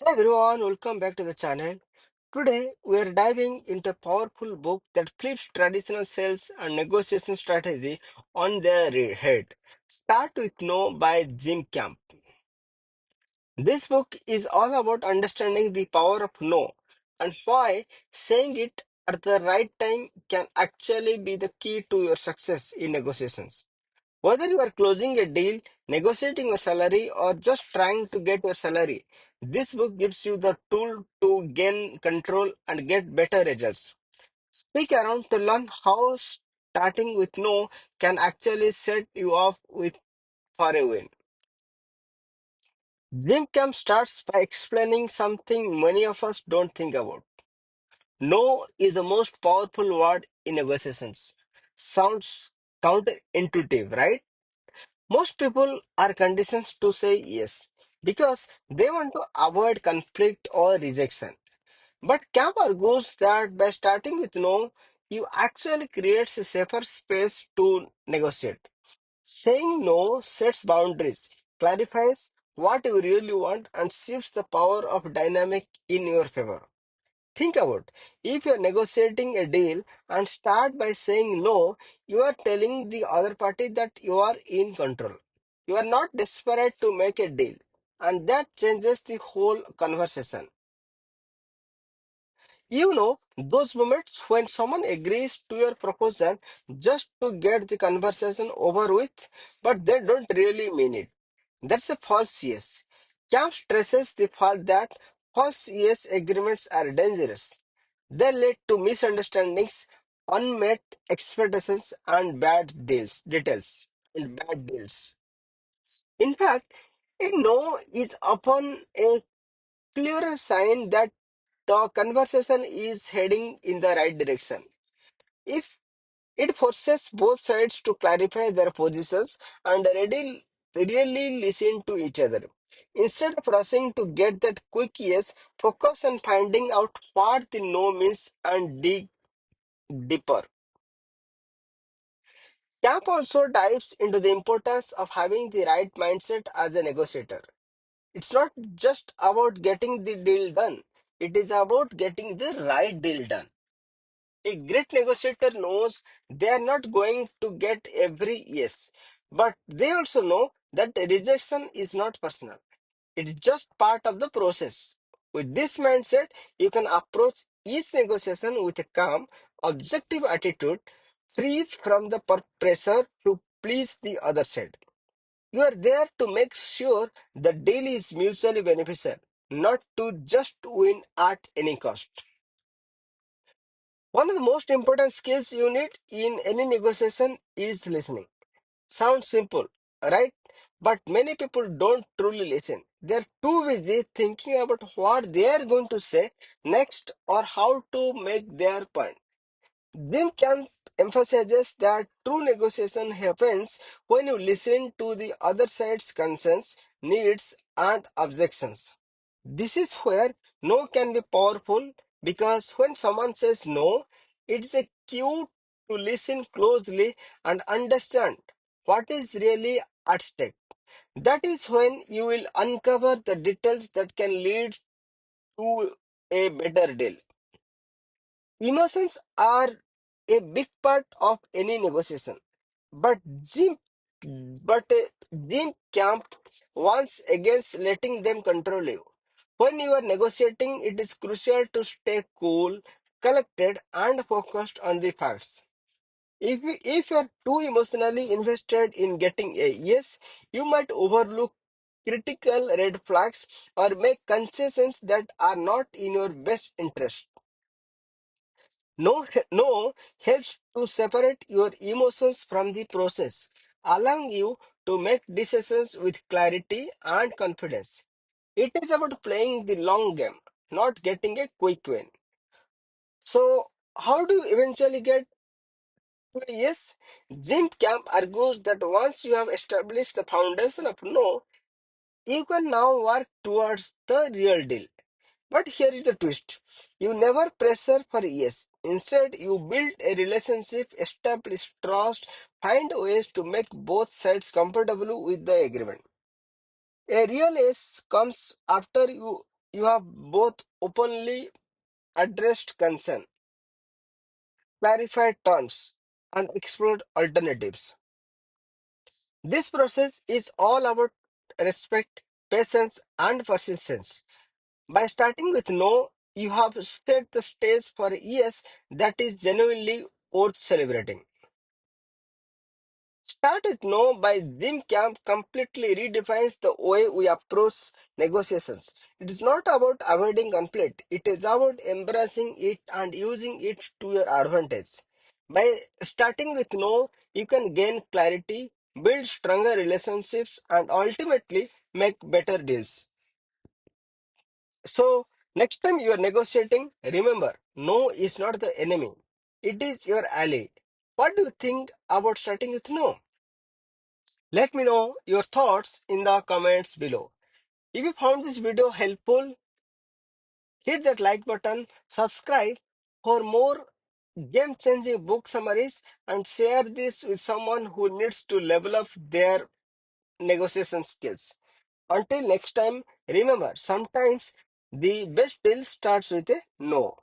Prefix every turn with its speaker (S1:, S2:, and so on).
S1: Hey everyone, welcome back to the channel. Today we are diving into a powerful book that flips traditional sales and negotiation strategy on their head. Start with No by Jim Camp. This book is all about understanding the power of no and why saying it at the right time can actually be the key to your success in negotiations. Whether you are closing a deal, negotiating your salary, or just trying to get your salary, this book gives you the tool to gain control and get better results. Speak around to learn how starting with no can actually set you off with for a win. Jim Camp starts by explaining something many of us don't think about. No is the most powerful word in negotiations. Sounds counterintuitive, right? Most people are conditioned to say yes because they want to avoid conflict or rejection. But Camp argues that by starting with no, you actually creates a safer space to negotiate. Saying no sets boundaries, clarifies what you really want, and shifts the power of dynamic in your favor. Think about if you're negotiating a deal and start by saying no, you are telling the other party that you are in control. You are not desperate to make a deal, and that changes the whole conversation. Those moments when someone agrees to your proposal just to get the conversation over with, but they don't really mean it. That's a false yes. Camp stresses the fact that false yes agreements are dangerous. They lead to misunderstandings, unmet expectations, and bad deals, details, and bad deals. In fact, a no is often a clearer sign that the conversation is heading in the right direction. If it forces both sides to clarify their positions and really listen to each other. Instead of rushing to get that quick yes, focus on finding out what the no means and dig deeper. Camp also dives into the importance of having the right mindset as a negotiator. It's not just about getting the deal done, it is about getting the right deal done. A great negotiator knows they are not going to get every yes, but they also know that rejection is not personal. It's just part of the process. With this mindset, you can approach each negotiation with a calm, objective attitude, free from the pressure to please the other side. You are there to make sure the deal is mutually beneficial, not to just win at any cost. One of the most important skills you need in any negotiation is listening. Sounds simple, right? But many people don't truly listen. They're too busy thinking about what they are going to say next or how to make their point. Jim Camp emphasizes that true negotiation happens when you listen to the other side's concerns, needs, and objections. This is where no can be powerful because when someone says no, it's a cue to listen closely and understand what is really at stake. That is when you will uncover the details that can lead to a better deal. Emotions are a big part of any negotiation, but Jim Camp warns against letting them control you. When you are negotiating, it is crucial to stay cool, collected, and focused on the facts. If you are too emotionally invested in getting a yes, you might overlook critical red flags or make concessions that are not in your best interest. No helps to separate your emotions from the process, allowing you to make decisions with clarity and confidence. It is about playing the long game, not getting a quick win. So, how do you eventually get to a yes? Jim Camp argues that once you have established the foundation of no, you can now work towards the real deal. But here is the twist. You never pressure for yes. Instead, you build a relationship, establish trust, find ways to make both sides comfortable with the agreement. A real yes comes after you you have both openly addressed concern, clarified terms, and explored alternatives. This process is all about respect, patience, and persistence. By starting with no, you have set the stage for a yes that is genuinely worth celebrating. Start with no by Jim Camp completely redefines the way we approach negotiations. It is not about avoiding conflict, it is about embracing it and using it to your advantage. By starting with no, you can gain clarity, build stronger relationships, and ultimately make better deals. So, next time you are negotiating, remember no is not the enemy, it is your ally. What do you think about starting with no? Let me know your thoughts in the comments below. If you found this video helpful, hit that like button, subscribe for more game changing book summaries, and share this with someone who needs to level up their negotiation skills. Until next time, remember sometimes the best deal starts with a no.